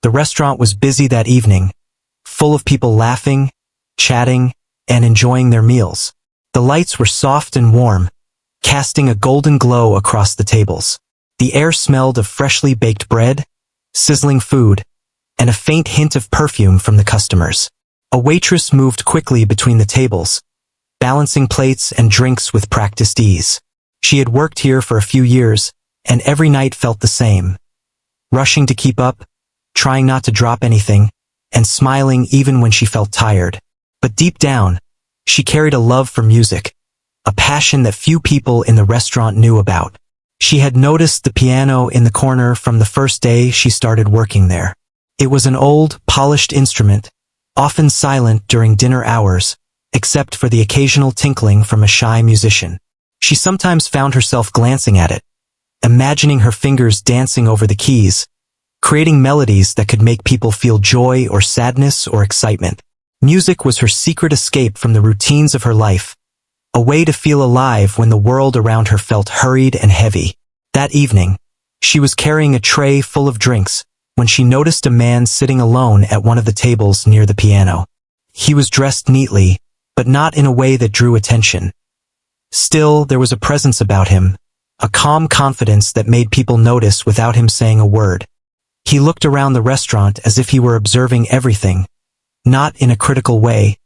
The restaurant was busy that evening, full of people laughing, chatting, and enjoying their meals. The lights were soft and warm, casting a golden glow across the tables. The air smelled of freshly baked bread, sizzling food, and a faint hint of perfume from the customers. A waitress moved quickly between the tables, balancing plates and drinks with practiced ease. She had worked here for a few years, and every night felt the same. Rushing to keep up, trying not to drop anything, and smiling even when she felt tired. But deep down, she carried a love for music, a passion that few people in the restaurant knew about. She had noticed the piano in the corner from the first day she started working there. It was an old, polished instrument, often silent during dinner hours, except for the occasional tinkling from a shy musician. She sometimes found herself glancing at it, imagining her fingers dancing over the keys, creating melodies that could make people feel joy or sadness or excitement. Music was her secret escape from the routines of her life, a way to feel alive when the world around her felt hurried and heavy. That evening, she was carrying a tray full of drinks when she noticed a man sitting alone at one of the tables near the piano. He was dressed neatly, but not in a way that drew attention. Still, there was a presence about him, a calm confidence that made people notice without him saying a word. He looked around the restaurant as if he were observing everything, not in a critical way,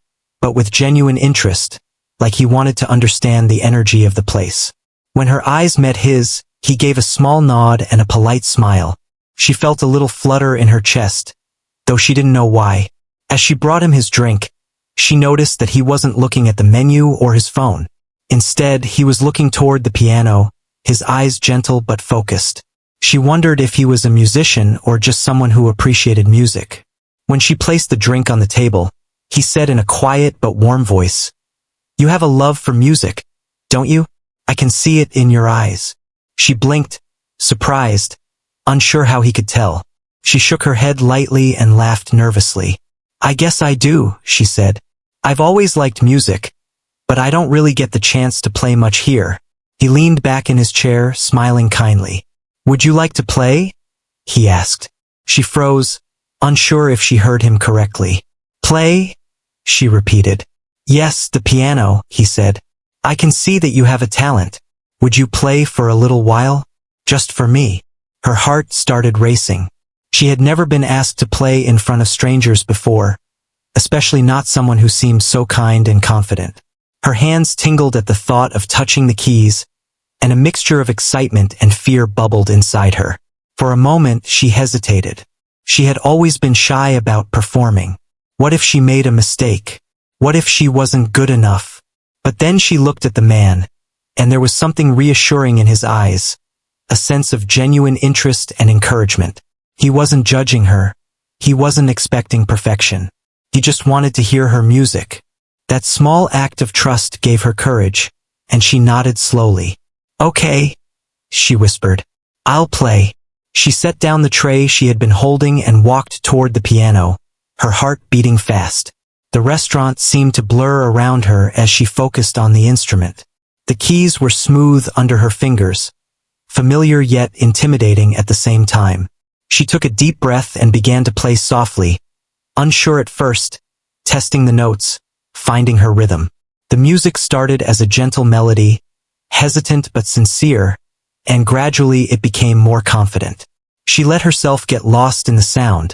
but with genuine interest, like he wanted to understand the energy of the place. When her eyes met his, he gave a small nod and a polite smile. She felt a little flutter in her chest, though she didn't know why. As she brought him his drink, she noticed that he wasn't looking at the menu or his phone. Instead, he was looking toward the piano, his eyes gentle but focused. She wondered if he was a musician or just someone who appreciated music. When she placed the drink on the table, he said in a quiet but warm voice, "You have a love for music, don't you? I can see it in your eyes." She blinked, surprised, unsure how he could tell. She shook her head lightly and laughed nervously. "I guess I do," she said. "I've always liked music, but I don't really get the chance to play much here." He leaned back in his chair, smiling kindly. "Would you like to play?" he asked. She froze, unsure if she heard him correctly. "Play?" she repeated. "Yes, the piano," he said. "I can see that you have a talent. Would you play for a little while? Just for me?" Her heart started racing. She had never been asked to play in front of strangers before, especially not someone who seemed so kind and confident. Her hands tingled at the thought of touching the keys, and a mixture of excitement and fear bubbled inside her. For a moment, she hesitated. She had always been shy about performing. What if she made a mistake? What if she wasn't good enough? But then she looked at the man, and there was something reassuring in his eyes, a sense of genuine interest and encouragement. He wasn't judging her. He wasn't expecting perfection. He just wanted to hear her music. That small act of trust gave her courage, and she nodded slowly. "Okay," she whispered. "I'll play." She set down the tray she had been holding and walked toward the piano, her heart beating fast. The restaurant seemed to blur around her as she focused on the instrument. The keys were smooth under her fingers, familiar yet intimidating at the same time. She took a deep breath and began to play softly, unsure at first, testing the notes, finding her rhythm. The music started as a gentle melody, hesitant but sincere, and gradually it became more confident. She let herself get lost in the sound,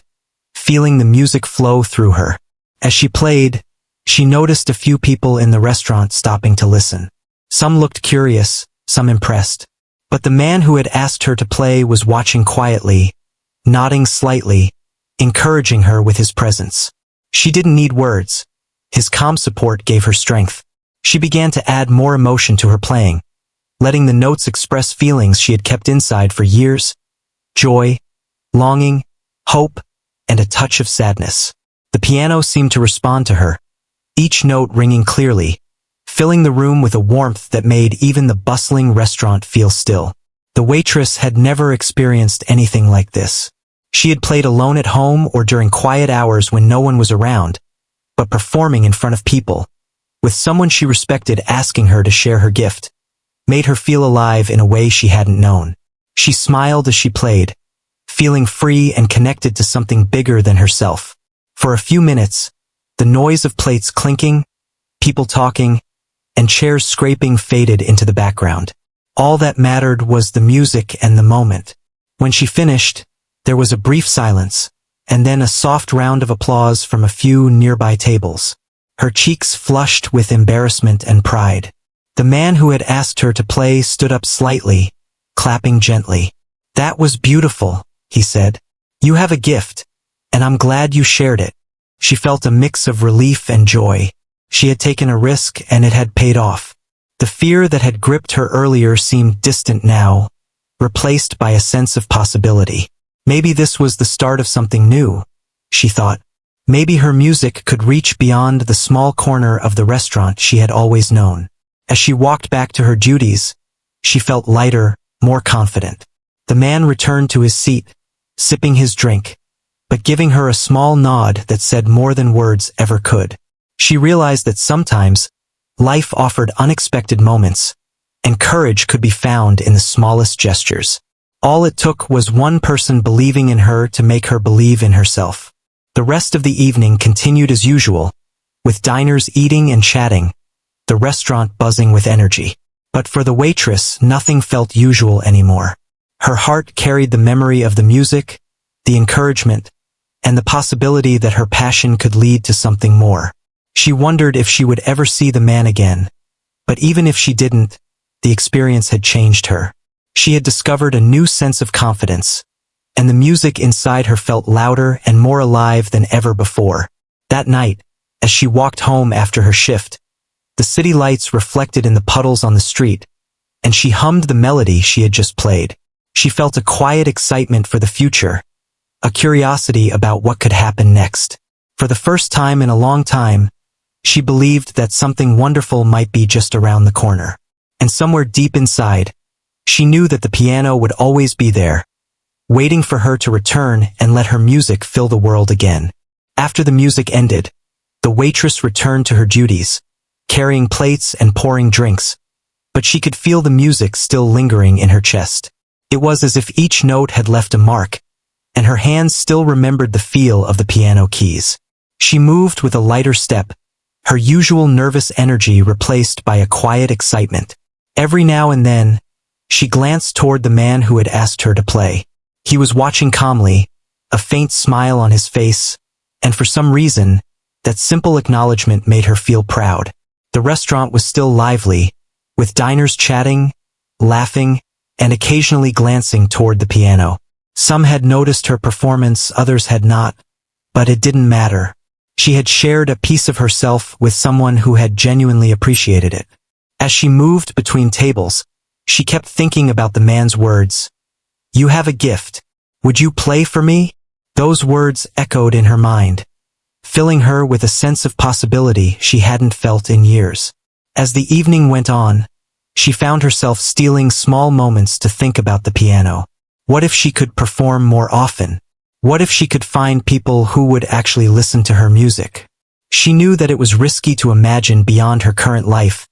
feeling the music flow through her. As she played, she noticed a few people in the restaurant stopping to listen. Some looked curious, some impressed. But the man who had asked her to play was watching quietly, nodding slightly, encouraging her with his presence. She didn't need words. His calm support gave her strength. She began to add more emotion to her playing, letting the notes express feelings she had kept inside for years: joy, longing, hope, and a touch of sadness. The piano seemed to respond to her, each note ringing clearly, filling the room with a warmth that made even the bustling restaurant feel still. The waitress had never experienced anything like this. She had played alone at home or during quiet hours when no one was around, but performing in front of people, with someone she respected asking her to share her gift, made her feel alive in a way she hadn't known. She smiled as she played, feeling free and connected to something bigger than herself. For a few minutes, the noise of plates clinking, people talking, and chairs scraping faded into the background. All that mattered was the music and the moment. When she finished, there was a brief silence, and then a soft round of applause from a few nearby tables. Her cheeks flushed with embarrassment and pride. The man who had asked her to play stood up slightly, clapping gently. "That was beautiful," he said. "You have a gift, and I'm glad you shared it." She felt a mix of relief and joy. She had taken a risk and it had paid off. The fear that had gripped her earlier seemed distant now, replaced by a sense of possibility. Maybe this was the start of something new, she thought. Maybe her music could reach beyond the small corner of the restaurant she had always known. As she walked back to her duties, she felt lighter, more confident. The man returned to his seat, sipping his drink, but giving her a small nod that said more than words ever could. She realized that sometimes, life offered unexpected moments, and courage could be found in the smallest gestures. All it took was one person believing in her to make her believe in herself. The rest of the evening continued as usual, with diners eating and chatting, the restaurant buzzing with energy. But for the waitress, nothing felt usual anymore. Her heart carried the memory of the music, the encouragement, and the possibility that her passion could lead to something more. She wondered if she would ever see the man again. But even if she didn't, the experience had changed her. She had discovered a new sense of confidence, and the music inside her felt louder and more alive than ever before. That night, as she walked home after her shift, the city lights reflected in the puddles on the street, and she hummed the melody she had just played. She felt a quiet excitement for the future, a curiosity about what could happen next. For the first time in a long time, she believed that something wonderful might be just around the corner. And somewhere deep inside, she knew that the piano would always be there, waiting for her to return and let her music fill the world again. After the music ended, the waitress returned to her duties, carrying plates and pouring drinks, but she could feel the music still lingering in her chest. It was as if each note had left a mark, and her hands still remembered the feel of the piano keys. She moved with a lighter step, her usual nervous energy replaced by a quiet excitement. Every now and then, she glanced toward the man who had asked her to play. He was watching calmly, a faint smile on his face, and for some reason, that simple acknowledgement made her feel proud. The restaurant was still lively, with diners chatting, laughing, and occasionally glancing toward the piano. Some had noticed her performance, others had not, but it didn't matter. She had shared a piece of herself with someone who had genuinely appreciated it. As she moved between tables, she kept thinking about the man's words. "You have a gift. Would you play for me?" Those words echoed in her mind, filling her with a sense of possibility she hadn't felt in years. As the evening went on, she found herself stealing small moments to think about the piano. What if she could perform more often? What if she could find people who would actually listen to her music? She knew that it was risky to imagine beyond her current life,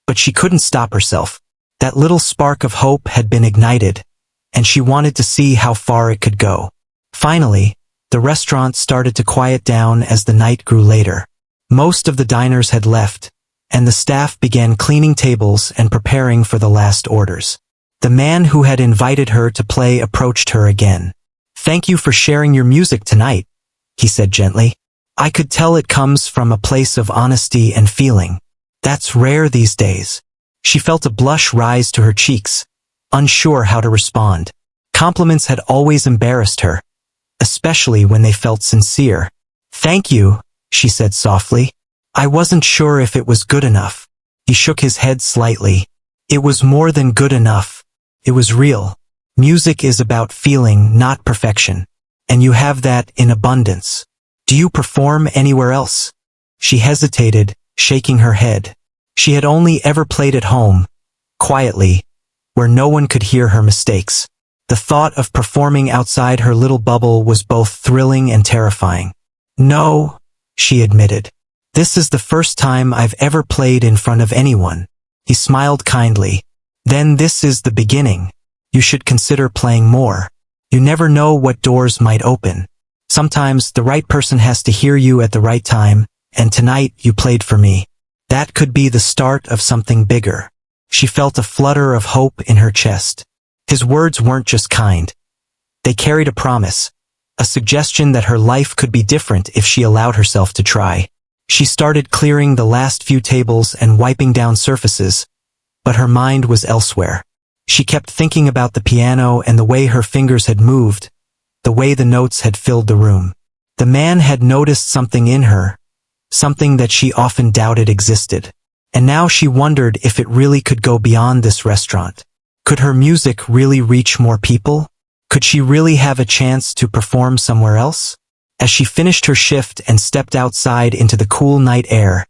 but she couldn't stop herself. That little spark of hope had been ignited, and she wanted to see how far it could go. Finally, the restaurant started to quiet down as the night grew later. Most of the diners had left, and the staff began cleaning tables and preparing for the last orders. The man who had invited her to play approached her again. "Thank you for sharing your music tonight," he said gently. "I could tell it comes from a place of honesty and feeling. That's rare these days." She felt a blush rise to her cheeks, unsure how to respond. Compliments had always embarrassed her, especially when they felt sincere. "Thank you," she said softly. "I wasn't sure if it was good enough." He shook his head slightly. "It was more than good enough. It was real. Music is about feeling, not perfection. And you have that in abundance. Do you perform anywhere else?" She hesitated, shaking her head. She had only ever played at home, quietly, where no one could hear her mistakes. The thought of performing outside her little bubble was both thrilling and terrifying. "No," she admitted. "This is the first time I've ever played in front of anyone." He smiled kindly. "Then this is the beginning. You should consider playing more. You never know what doors might open. Sometimes the right person has to hear you at the right time, and tonight you played for me. That could be the start of something bigger. She felt a flutter of hope in her chest. His words weren't just kind. They carried a promise, a suggestion that her life could be different if she allowed herself to try. She started clearing the last few tables and wiping down surfaces, but her mind was elsewhere. She kept thinking about the piano and the way her fingers had moved, the way the notes had filled the room. The man had noticed something in her, something that she often doubted existed. And now she wondered if it really could go beyond this restaurant. Could her music really reach more people? Could she really have a chance to perform somewhere else? As she finished her shift and stepped outside into the cool night air,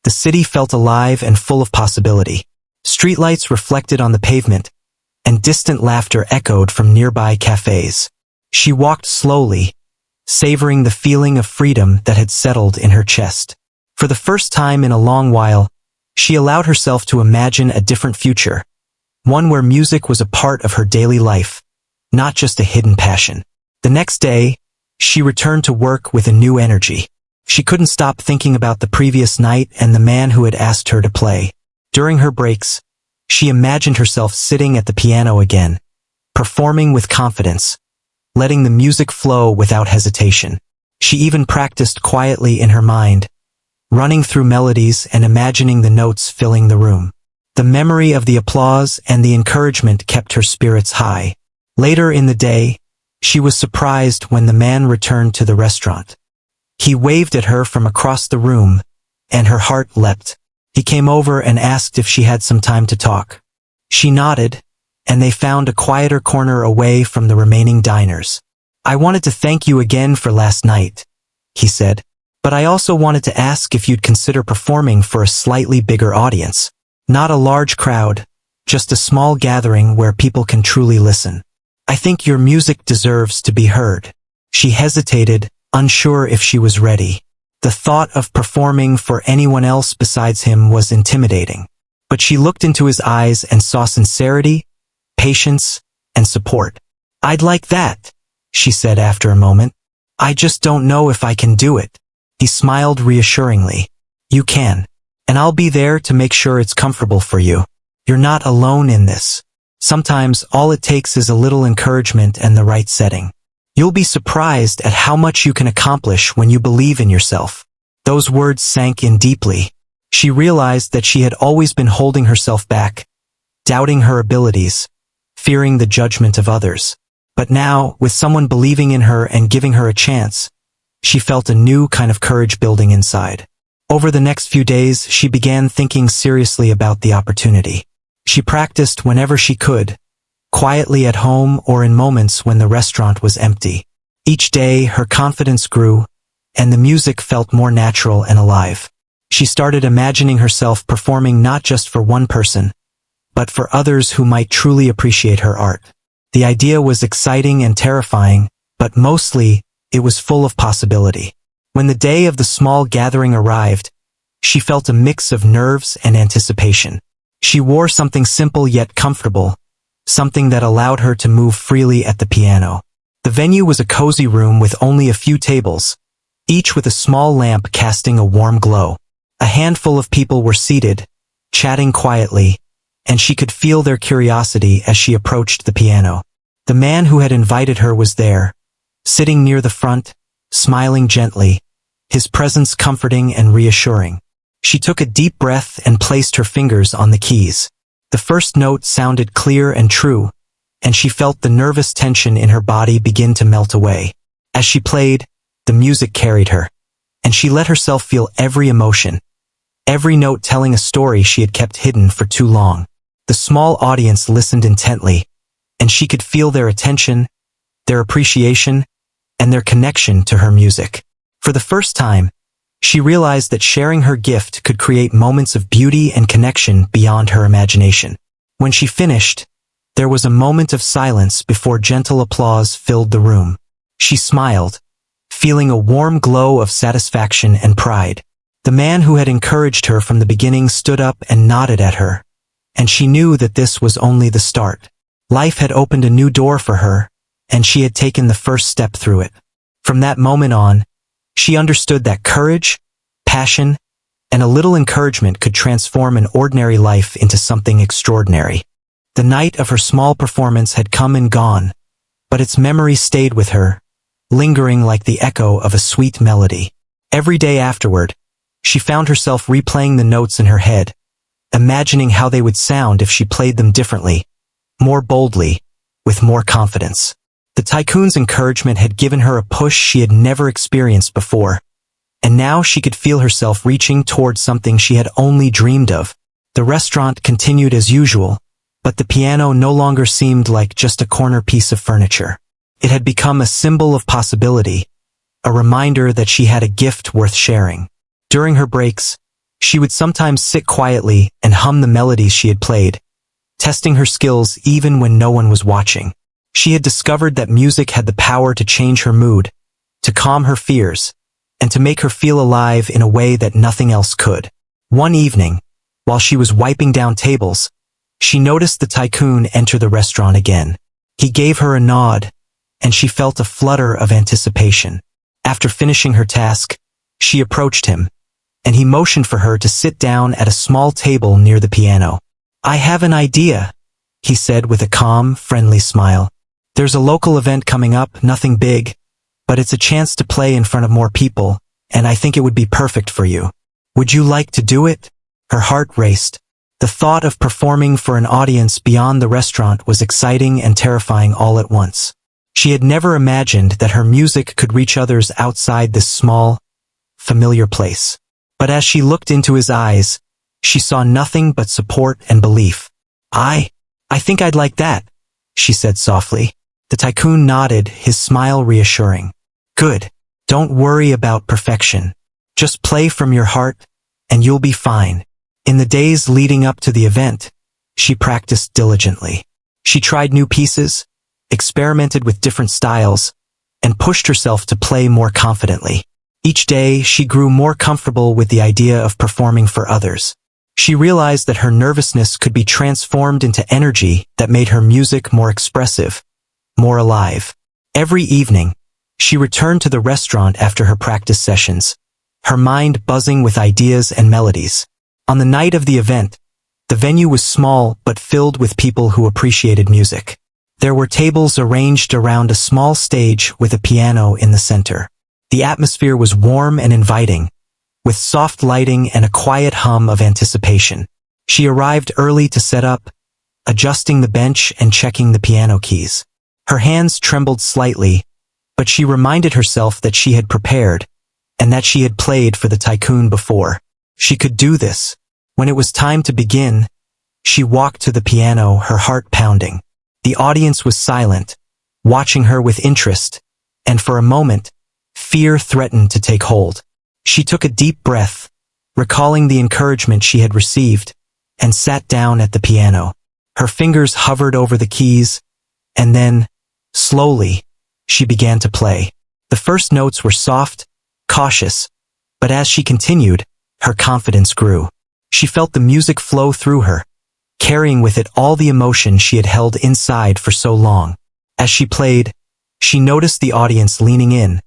the city felt alive and full of possibility. Streetlights reflected on the pavement, and distant laughter echoed from nearby cafes. She walked slowly, savoring the feeling of freedom that had settled in her chest. For the first time in a long while, she allowed herself to imagine a different future, one where music was a part of her daily life, not just a hidden passion. The next day, she returned to work with a new energy. She couldn't stop thinking about the previous night and the man who had asked her to play. During her breaks, she imagined herself sitting at the piano again, performing with confidence, letting the music flow without hesitation. She even practiced quietly in her mind, running through melodies and imagining the notes filling the room. The memory of the applause and the encouragement kept her spirits high. Later in the day, she was surprised when the man returned to the restaurant. He waved at her from across the room, and her heart leapt. He came over and asked if she had some time to talk. She nodded, and they found a quieter corner away from the remaining diners. "I wanted to thank you again for last night," he said, "but I also wanted to ask if you'd consider performing for a slightly bigger audience. Not a large crowd, just a small gathering where people can truly listen. I think your music deserves to be heard." She hesitated, unsure if she was ready. The thought of performing for anyone else besides him was intimidating. But she looked into his eyes and saw sincerity, patience, and support. "I'd like that," she said after a moment. "I just don't know if I can do it." He smiled reassuringly. "You can. And I'll be there to make sure it's comfortable for you. You're not alone in this. Sometimes all it takes is a little encouragement and the right setting. You'll be surprised at how much you can accomplish when you believe in yourself." Those words sank in deeply. She realized that she had always been holding herself back, doubting her abilities, fearing the judgment of others. But now, with someone believing in her and giving her a chance, she felt a new kind of courage building inside. Over the next few days, she began thinking seriously about the opportunity. She practiced whenever she could, quietly at home or in moments when the restaurant was empty. Each day, her confidence grew, and the music felt more natural and alive. She started imagining herself performing not just for one person, but for others who might truly appreciate her art. The idea was exciting and terrifying, but mostly, it was full of possibility. When the day of the small gathering arrived, she felt a mix of nerves and anticipation. She wore something simple yet comfortable, something that allowed her to move freely at the piano. The venue was a cozy room with only a few tables, each with a small lamp casting a warm glow. A handful of people were seated, chatting quietly, and she could feel their curiosity as she approached the piano. The man who had invited her was there, sitting near the front, smiling gently, his presence comforting and reassuring. She took a deep breath and placed her fingers on the keys. The first note sounded clear and true, and she felt the nervous tension in her body begin to melt away. As she played, the music carried her, and she let herself feel every emotion, every note telling a story she had kept hidden for too long. The small audience listened intently, and she could feel their attention, their appreciation, and their connection to her music. For the first time, she realized that sharing her gift could create moments of beauty and connection beyond her imagination. When she finished, there was a moment of silence before gentle applause filled the room. She smiled, feeling a warm glow of satisfaction and pride. The man who had encouraged her from the beginning stood up and nodded at her, and she knew that this was only the start. Life had opened a new door for her, and she had taken the first step through it. From that moment on, she understood that courage, passion, and a little encouragement could transform an ordinary life into something extraordinary. The night of her small performance had come and gone, but its memory stayed with her, lingering like the echo of a sweet melody. Every day afterward, she found herself replaying the notes in her head, imagining how they would sound if she played them differently, more boldly, with more confidence. The Tycoon's encouragement had given her a push she had never experienced before, and now she could feel herself reaching towards something she had only dreamed of. The restaurant continued as usual, but the piano no longer seemed like just a corner piece of furniture. It had become a symbol of possibility, a reminder that she had a gift worth sharing. During her breaks, she would sometimes sit quietly and hum the melodies she had played, testing her skills even when no one was watching. She had discovered that music had the power to change her mood, to calm her fears, and to make her feel alive in a way that nothing else could. One evening, while she was wiping down tables, she noticed the Tycoon enter the restaurant again. He gave her a nod, and she felt a flutter of anticipation. After finishing her task, she approached him, and he motioned for her to sit down at a small table near the piano. "I have an idea," he said with a calm, friendly smile. "There's a local event coming up, nothing big, but it's a chance to play in front of more people, and I think it would be perfect for you. Would you like to do it?" Her heart raced. The thought of performing for an audience beyond the restaurant was exciting and terrifying all at once. She had never imagined that her music could reach others outside this small, familiar place. But as she looked into his eyes, she saw nothing but support and belief. I think I'd like that," she said softly. The Tycoon nodded, his smile reassuring. "Good. Don't worry about perfection. Just play from your heart, and you'll be fine." In the days leading up to the event, she practiced diligently. She tried new pieces, experimented with different styles, and pushed herself to play more confidently. Each day, she grew more comfortable with the idea of performing for others. She realized that her nervousness could be transformed into energy that made her music more expressive, more alive. Every evening, she returned to the restaurant after her practice sessions, her mind buzzing with ideas and melodies. On the night of the event, the venue was small but filled with people who appreciated music. There were tables arranged around a small stage with a piano in the center. The atmosphere was warm and inviting, with soft lighting and a quiet hum of anticipation. She arrived early to set up, adjusting the bench and checking the piano keys. Her hands trembled slightly, but she reminded herself that she had prepared, and that she had played for the Tycoon before. She could do this. When it was time to begin, she walked to the piano, her heart pounding. The audience was silent, watching her with interest, and for a moment, fear threatened to take hold. She took a deep breath, recalling the encouragement she had received, and sat down at the piano. Her fingers hovered over the keys, and then, slowly, she began to play. The first notes were soft, cautious, but as she continued, her confidence grew. She felt the music flow through her, carrying with it all the emotion she had held inside for so long. As she played, she noticed the audience leaning in,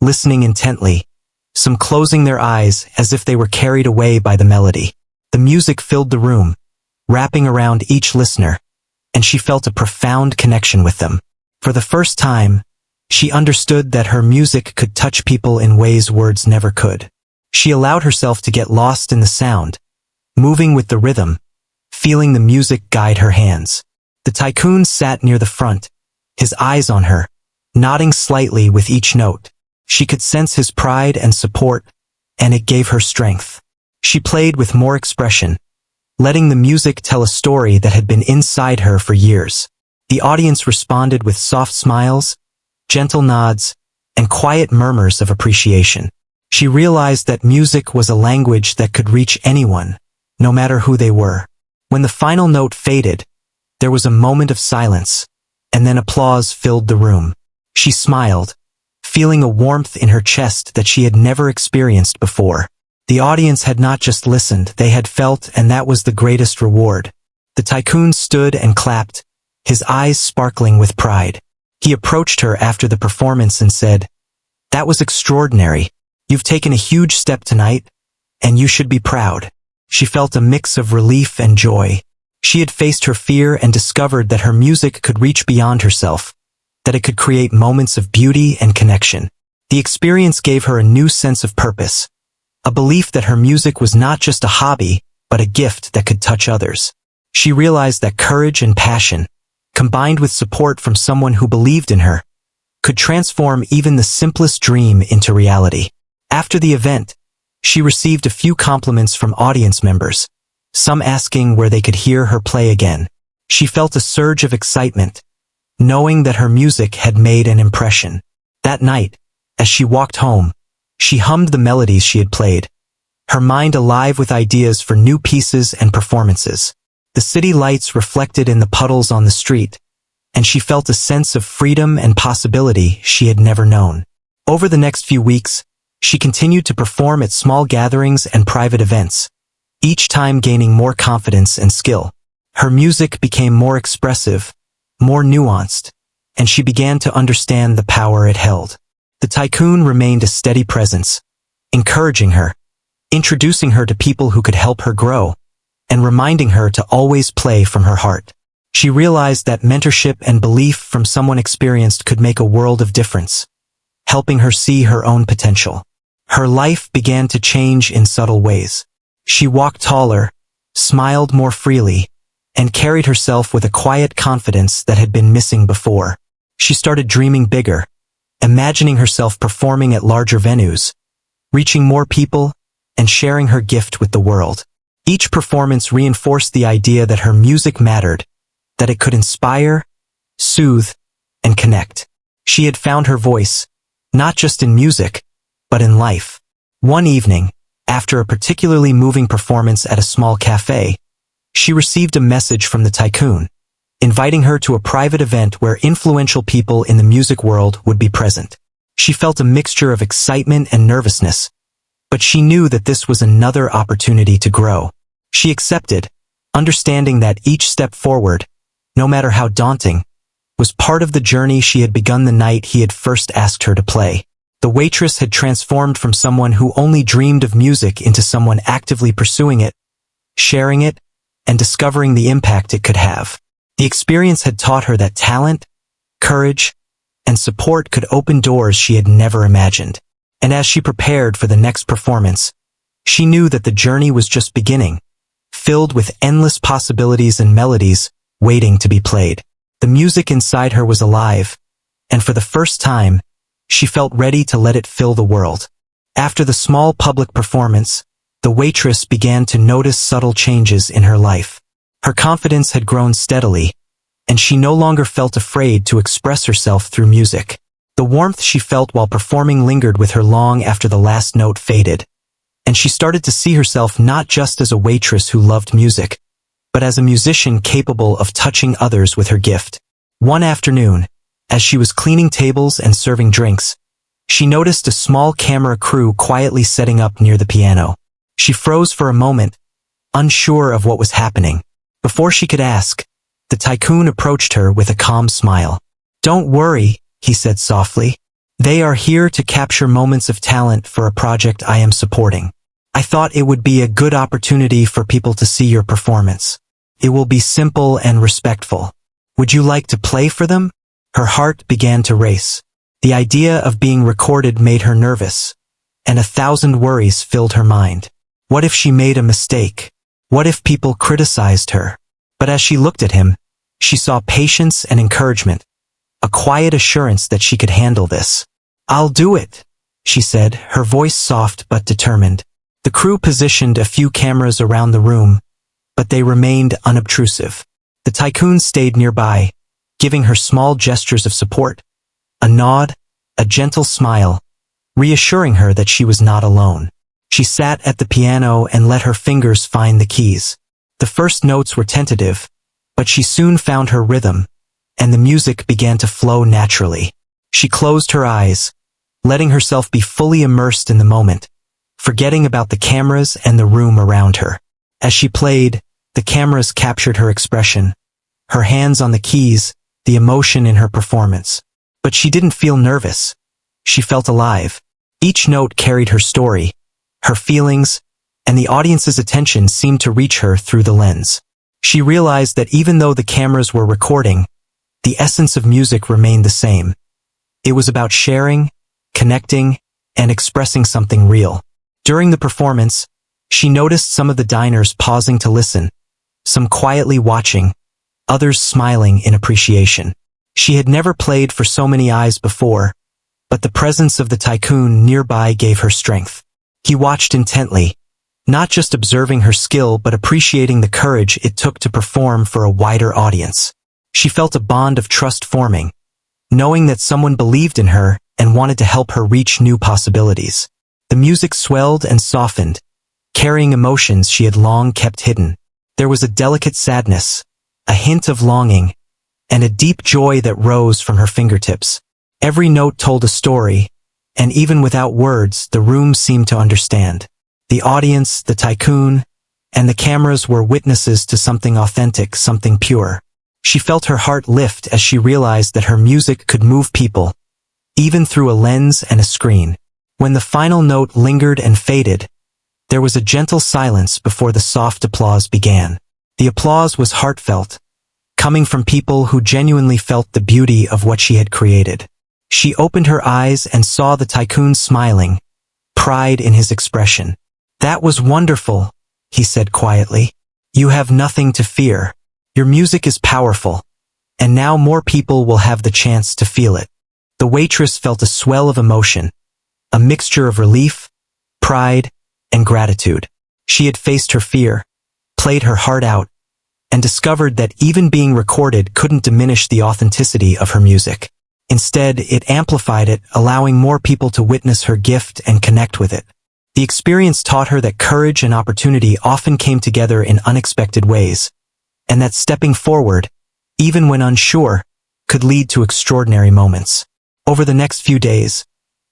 listening intently, some closing their eyes as if they were carried away by the melody. The music filled the room, wrapping around each listener, and she felt a profound connection with them. For the first time, she understood that her music could touch people in ways words never could. She allowed herself to get lost in the sound, moving with the rhythm, feeling the music guide her hands. The Tycoon sat near the front, his eyes on her, nodding slightly with each note. She could sense his pride and support, and it gave her strength. She played with more expression, letting the music tell a story that had been inside her for years. The audience responded with soft smiles, gentle nods, and quiet murmurs of appreciation. She realized that music was a language that could reach anyone, no matter who they were. When the final note faded, there was a moment of silence, and then applause filled the room. She smiled, feeling a warmth in her chest that she had never experienced before. The audience had not just listened, they had felt, and that was the greatest reward. The Tycoon stood and clapped, his eyes sparkling with pride. He approached her after the performance and said, "That was extraordinary. You've taken a huge step tonight, and you should be proud." She felt a mix of relief and joy. She had faced her fear and discovered that her music could reach beyond herself, that it could create moments of beauty and connection. The experience gave her a new sense of purpose, a belief that her music was not just a hobby, but a gift that could touch others. She realized that courage and passion, combined with support from someone who believed in her, could transform even the simplest dream into reality. After the event, she received a few compliments from audience members, some asking where they could hear her play again. She felt a surge of excitement, knowing that her music had made an impression. That night, as she walked home, she hummed the melodies she had played, her mind alive with ideas for new pieces and performances. The city lights reflected in the puddles on the street, and she felt a sense of freedom and possibility she had never known. Over the next few weeks, she continued to perform at small gatherings and private events, each time gaining more confidence and skill. Her music became more expressive, more nuanced, and she began to understand the power it held. The Tycoon remained a steady presence, encouraging her, introducing her to people who could help her grow, and reminding her to always play from her heart. She realized that mentorship and belief from someone experienced could make a world of difference, helping her see her own potential. Her life began to change in subtle ways. She walked taller, smiled more freely, and carried herself with a quiet confidence that had been missing before. She started dreaming bigger, imagining herself performing at larger venues, reaching more people, and sharing her gift with the world. Each performance reinforced the idea that her music mattered, that it could inspire, soothe, and connect. She had found her voice, not just in music, but in life. One evening, after a particularly moving performance at a small cafe, she received a message from the Tycoon, inviting her to a private event where influential people in the music world would be present. She felt a mixture of excitement and nervousness, but she knew that this was another opportunity to grow. She accepted, understanding that each step forward, no matter how daunting, was part of the journey she had begun the night he had first asked her to play. The Waitress had transformed from someone who only dreamed of music into someone actively pursuing it, sharing it, and discovering the impact it could have. The experience had taught her that talent, courage, and support could open doors she had never imagined. And as she prepared for the next performance, she knew that the journey was just beginning, filled with endless possibilities and melodies waiting to be played. The music inside her was alive, and for the first time, she felt ready to let it fill the world. After the small public performance, the Waitress began to notice subtle changes in her life. Her confidence had grown steadily, and she no longer felt afraid to express herself through music. The warmth she felt while performing lingered with her long after the last note faded, and she started to see herself not just as a waitress who loved music, but as a musician capable of touching others with her gift. One afternoon, as she was cleaning tables and serving drinks, she noticed a small camera crew quietly setting up near the piano. She froze for a moment, unsure of what was happening. Before she could ask, the Tycoon approached her with a calm smile. "Don't worry," he said softly. "They are here to capture moments of talent for a project I am supporting. I thought it would be a good opportunity for people to see your performance. It will be simple and respectful. Would you like to play for them?" Her heart began to race. The idea of being recorded made her nervous, and 1,000 worries filled her mind. What if she made a mistake? What if people criticized her? But as she looked at him, she saw patience and encouragement, a quiet assurance that she could handle this. "I'll do it," she said, her voice soft but determined. The crew positioned a few cameras around the room, but they remained unobtrusive. The Tycoon stayed nearby, giving her small gestures of support, a nod, a gentle smile, reassuring her that she was not alone. She sat at the piano and let her fingers find the keys. The first notes were tentative, but she soon found her rhythm, and the music began to flow naturally. She closed her eyes, letting herself be fully immersed in the moment, forgetting about the cameras and the room around her. As she played, the cameras captured her expression, her hands on the keys, the emotion in her performance. But she didn't feel nervous. She felt alive. Each note carried her story, her feelings, and the audience's attention seemed to reach her through the lens. She realized that even though the cameras were recording, the essence of music remained the same. It was about sharing, connecting, and expressing something real. During the performance, she noticed some of the diners pausing to listen, some quietly watching, others smiling in appreciation. She had never played for so many eyes before, but the presence of the Tycoon nearby gave her strength. He watched intently, not just observing her skill but appreciating the courage it took to perform for a wider audience. She felt a bond of trust forming, knowing that someone believed in her and wanted to help her reach new possibilities. The music swelled and softened, carrying emotions she had long kept hidden. There was a delicate sadness, a hint of longing, and a deep joy that rose from her fingertips. Every note told a story, and even without words, the room seemed to understand. The audience, the Tycoon, and the cameras were witnesses to something authentic, something pure. She felt her heart lift as she realized that her music could move people, even through a lens and a screen. When the final note lingered and faded, there was a gentle silence before the soft applause began. The applause was heartfelt, coming from people who genuinely felt the beauty of what she had created. She opened her eyes and saw the Tycoon smiling, pride in his expression. "That was wonderful," he said quietly. "You have nothing to fear. Your music is powerful, and now more people will have the chance to feel it." The waitress felt a swell of emotion, a mixture of relief, pride, and gratitude. She had faced her fear, played her heart out, and discovered that even being recorded couldn't diminish the authenticity of her music. Instead, it amplified it, allowing more people to witness her gift and connect with it. The experience taught her that courage and opportunity often came together in unexpected ways, and that stepping forward, even when unsure, could lead to extraordinary moments. Over the next few days,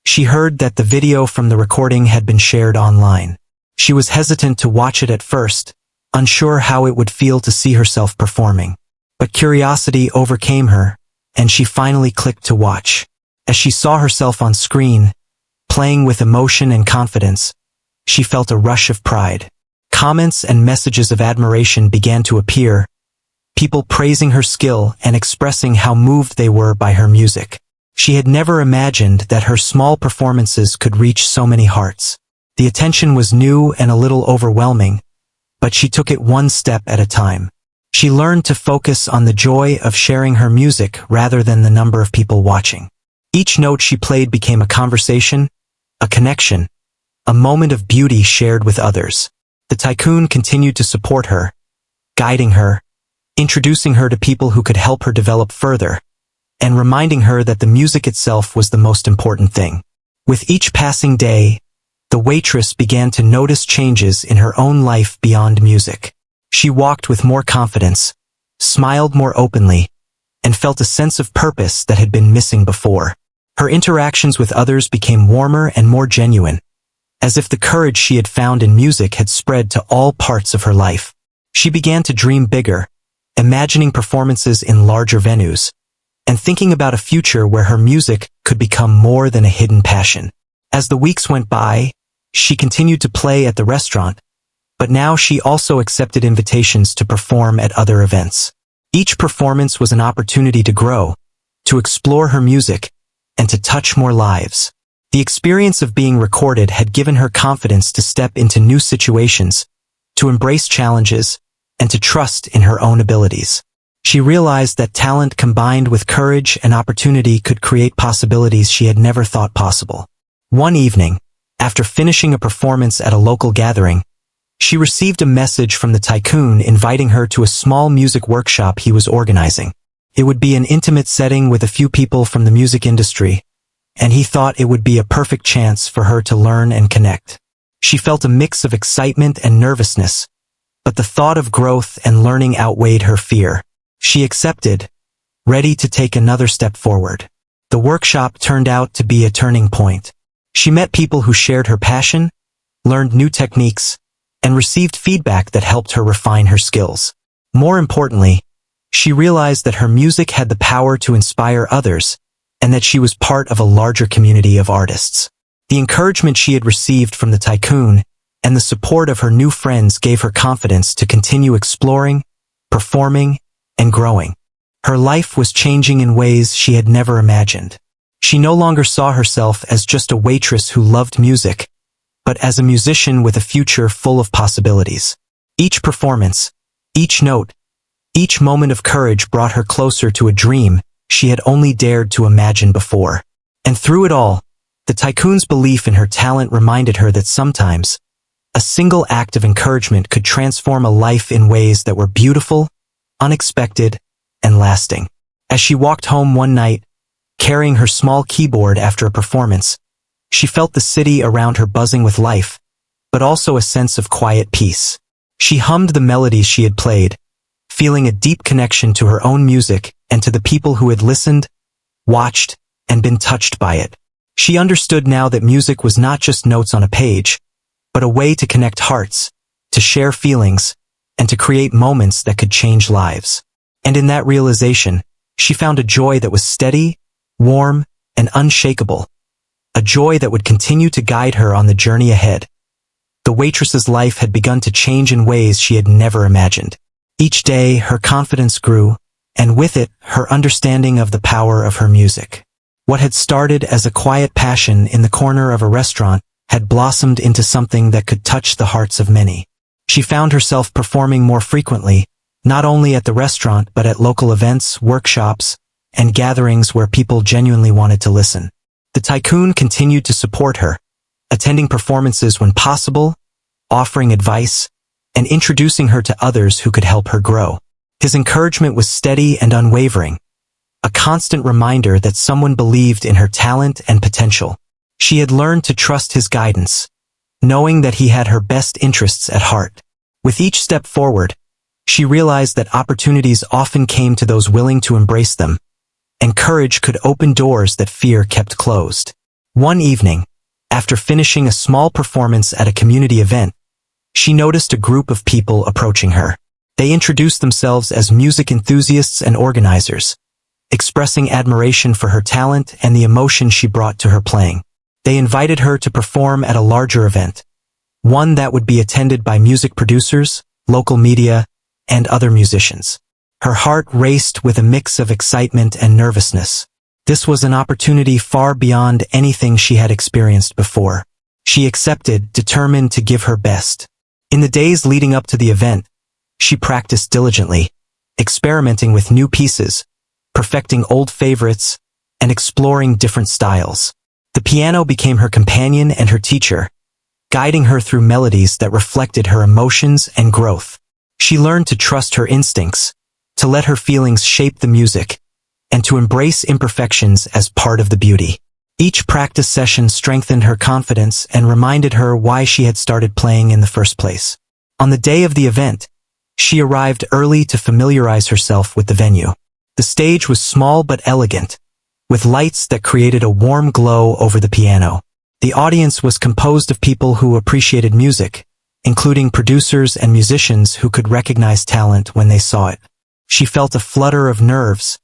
she heard that the video from the recording had been shared online. She was hesitant to watch it at first, unsure how it would feel to see herself performing. But curiosity overcame her, and she finally clicked to watch. As she saw herself on screen, playing with emotion and confidence, she felt a rush of pride. Comments and messages of admiration began to appear, people praising her skill and expressing how moved they were by her music. She had never imagined that her small performances could reach so many hearts. The attention was new and a little overwhelming, but she took it one step at a time. She learned to focus on the joy of sharing her music rather than the number of people watching. Each note she played became a conversation, a connection, a moment of beauty shared with others. The Tycoon continued to support her, guiding her, introducing her to people who could help her develop further, and reminding her that the music itself was the most important thing. With each passing day, the waitress began to notice changes in her own life beyond music. She walked with more confidence, smiled more openly, and felt a sense of purpose that had been missing before. Her interactions with others became warmer and more genuine, as if the courage she had found in music had spread to all parts of her life. She began to dream bigger, imagining performances in larger venues, and thinking about a future where her music could become more than a hidden passion. As the weeks went by, she continued to play at the restaurant, but now she also accepted invitations to perform at other events. Each performance was an opportunity to grow, to explore her music, and to touch more lives. The experience of being recorded had given her confidence to step into new situations, to embrace challenges, and to trust in her own abilities. She realized that talent combined with courage and opportunity could create possibilities she had never thought possible. One evening, after finishing a performance at a local gathering, she received a message from the Tycoon inviting her to a small music workshop he was organizing. It would be an intimate setting with a few people from the music industry, and he thought it would be a perfect chance for her to learn and connect. She felt a mix of excitement and nervousness, but the thought of growth and learning outweighed her fear. She accepted, ready to take another step forward. The workshop turned out to be a turning point. She met people who shared her passion, learned new techniques, and received feedback that helped her refine her skills. More importantly, she realized that her music had the power to inspire others, and and that she was part of a larger community of artists. The encouragement she had received from the Tycoon and the support of her new friends gave her confidence to continue exploring, performing, and growing. Her life was changing in ways she had never imagined. She no longer saw herself as just a waitress who loved music, but as a musician with a future full of possibilities. Each performance, each note, each moment of courage brought her closer to a dream she had only dared to imagine before. And through it all, the Tycoon's belief in her talent reminded her that sometimes, a single act of encouragement could transform a life in ways that were beautiful, unexpected, and lasting. As she walked home one night, carrying her small keyboard after a performance, she felt the city around her buzzing with life, but also a sense of quiet peace. She hummed the melodies she had played, feeling a deep connection to her own music and to the people who had listened, watched, and been touched by it. She understood now that music was not just notes on a page, but a way to connect hearts, to share feelings, and to create moments that could change lives. And in that realization, she found a joy that was steady, warm, and unshakable, a joy that would continue to guide her on the journey ahead. The waitress's life had begun to change in ways she had never imagined. Each day, her confidence grew, and with it, her understanding of the power of her music. What had started as a quiet passion in the corner of a restaurant had blossomed into something that could touch the hearts of many. She found herself performing more frequently, not only at the restaurant but at local events, workshops, and gatherings where people genuinely wanted to listen. The Tycoon continued to support her, attending performances when possible, offering advice, and introducing her to others who could help her grow. His encouragement was steady and unwavering, a constant reminder that someone believed in her talent and potential. She had learned to trust his guidance, knowing that he had her best interests at heart. With each step forward, she realized that opportunities often came to those willing to embrace them, and courage could open doors that fear kept closed. One evening, after finishing a small performance at a community event, she noticed a group of people approaching her. They introduced themselves as music enthusiasts and organizers, expressing admiration for her talent and the emotion she brought to her playing. They invited her to perform at a larger event, one that would be attended by music producers, local media, and other musicians. Her heart raced with a mix of excitement and nervousness. This was an opportunity far beyond anything she had experienced before. She accepted, determined to give her best. In the days leading up to the event, she practiced diligently, experimenting with new pieces, perfecting old favorites, and exploring different styles. The piano became her companion and her teacher, guiding her through melodies that reflected her emotions and growth. She learned to trust her instincts, to let her feelings shape the music, and to embrace imperfections as part of the beauty. Each practice session strengthened her confidence and reminded her why she had started playing in the first place. On the day of the event, she arrived early to familiarize herself with the venue. The stage was small but elegant, with lights that created a warm glow over the piano. The audience was composed of people who appreciated music, including producers and musicians who could recognize talent when they saw it. She felt a flutter of nerves,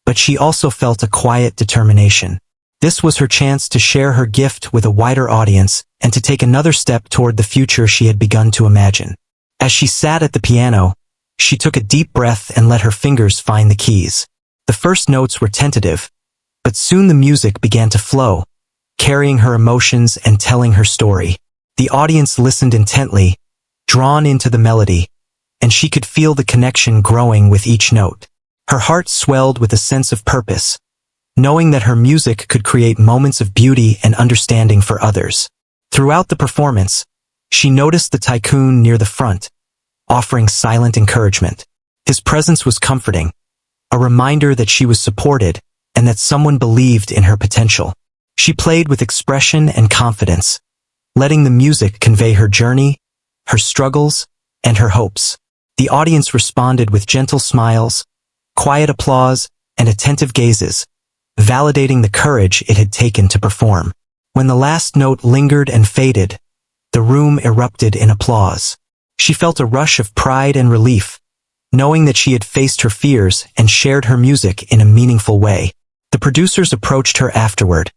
but she also felt a quiet determination. This was her chance to share her gift with a wider audience and to take another step toward the future she had begun to imagine. As she sat at the piano, she took a deep breath and let her fingers find the keys. The first notes were tentative, but soon the music began to flow, carrying her emotions and telling her story. The audience listened intently, drawn into the melody, and she could feel the connection growing with each note. Her heart swelled with a sense of purpose, knowing that her music could create moments of beauty and understanding for others. Throughout the performance, she noticed the Tycoon near the front, offering silent encouragement. His presence was comforting, a reminder that she was supported and that someone believed in her potential. She played with expression and confidence, letting the music convey her journey, her struggles, and her hopes. The audience responded with gentle smiles, quiet applause, and attentive gazes, validating the courage it had taken to perform. When the last note lingered and faded, the room erupted in applause. She felt a rush of pride and relief, knowing that she had faced her fears and shared her music in a meaningful way. The producers approached her afterward,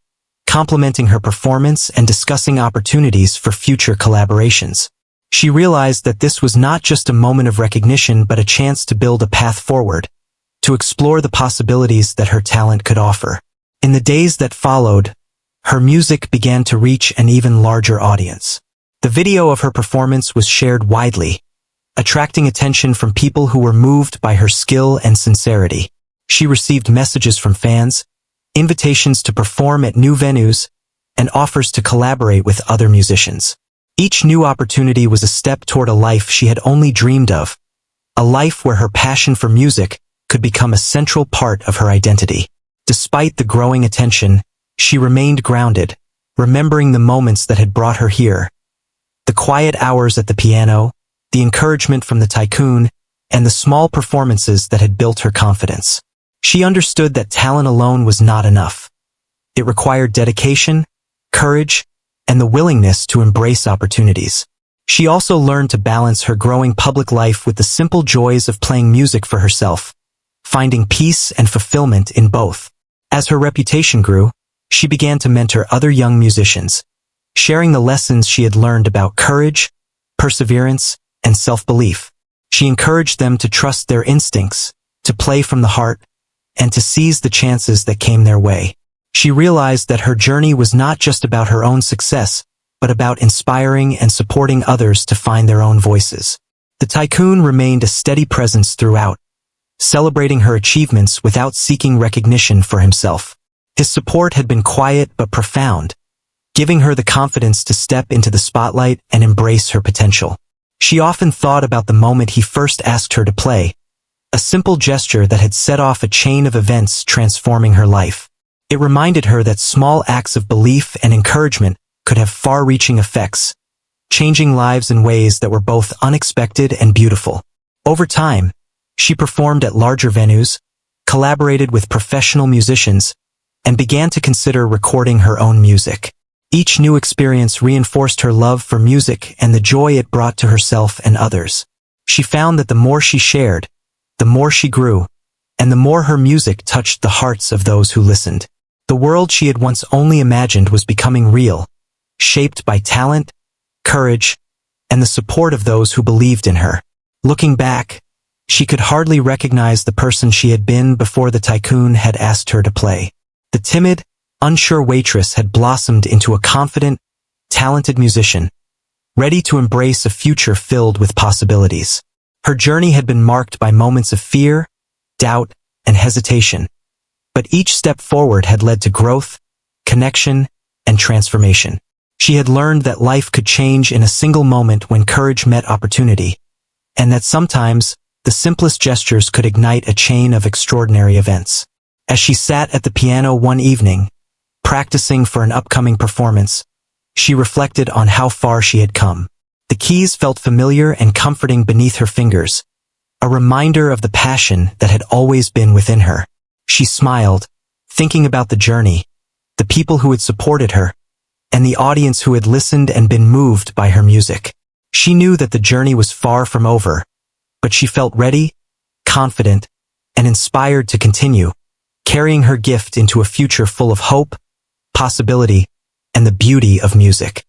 complimenting her performance and discussing opportunities for future collaborations. She realized that this was not just a moment of recognition but a chance to build a path forward, to explore the possibilities that her talent could offer. In the days that followed, her music began to reach an even larger audience. The video of her performance was shared widely, attracting attention from people who were moved by her skill and sincerity. She received messages from fans, invitations to perform at new venues, and offers to collaborate with other musicians. Each new opportunity was a step toward a life she had only dreamed of, a life where her passion for music could become a central part of her identity. Despite the growing attention, she remained grounded, remembering the moments that had brought her here. The quiet hours at the piano, the encouragement from the Tycoon, and the small performances that had built her confidence. She understood that talent alone was not enough. It required dedication, courage, and the willingness to embrace opportunities. She also learned to balance her growing public life with the simple joys of playing music for herself, finding peace and fulfillment in both. As her reputation grew, she began to mentor other young musicians, sharing the lessons she had learned about courage, perseverance, and self-belief. She encouraged them to trust their instincts, to play from the heart, and to seize the chances that came their way. She realized that her journey was not just about her own success, but about inspiring and supporting others to find their own voices. The Tycoon remained a steady presence throughout, celebrating her achievements without seeking recognition for himself. His support had been quiet but profound, giving her the confidence to step into the spotlight and embrace her potential. She often thought about the moment he first asked her to play, a simple gesture that had set off a chain of events transforming her life. It reminded her that small acts of belief and encouragement could have far-reaching effects, changing lives in ways that were both unexpected and beautiful. Over time, she performed at larger venues, collaborated with professional musicians, and began to consider recording her own music. Each new experience reinforced her love for music and the joy it brought to herself and others. She found that the more she shared, the more she grew, and the more her music touched the hearts of those who listened. The world she had once only imagined was becoming real, shaped by talent, courage, and the support of those who believed in her. Looking back, she could hardly recognize the person she had been before the Tycoon had asked her to play. The timid, unsure Waitress had blossomed into a confident, talented musician, ready to embrace a future filled with possibilities. Her journey had been marked by moments of fear, doubt, and hesitation, but each step forward had led to growth, connection, and transformation. She had learned that life could change in a single moment when courage met opportunity, and that sometimes the simplest gestures could ignite a chain of extraordinary events. As she sat at the piano one evening, practicing for an upcoming performance, she reflected on how far she had come. The keys felt familiar and comforting beneath her fingers, a reminder of the passion that had always been within her. She smiled, thinking about the journey, the people who had supported her, and the audience who had listened and been moved by her music. She knew that the journey was far from over, but she felt ready, confident, and inspired to continue, carrying her gift into a future full of hope, possibility, and the beauty of music.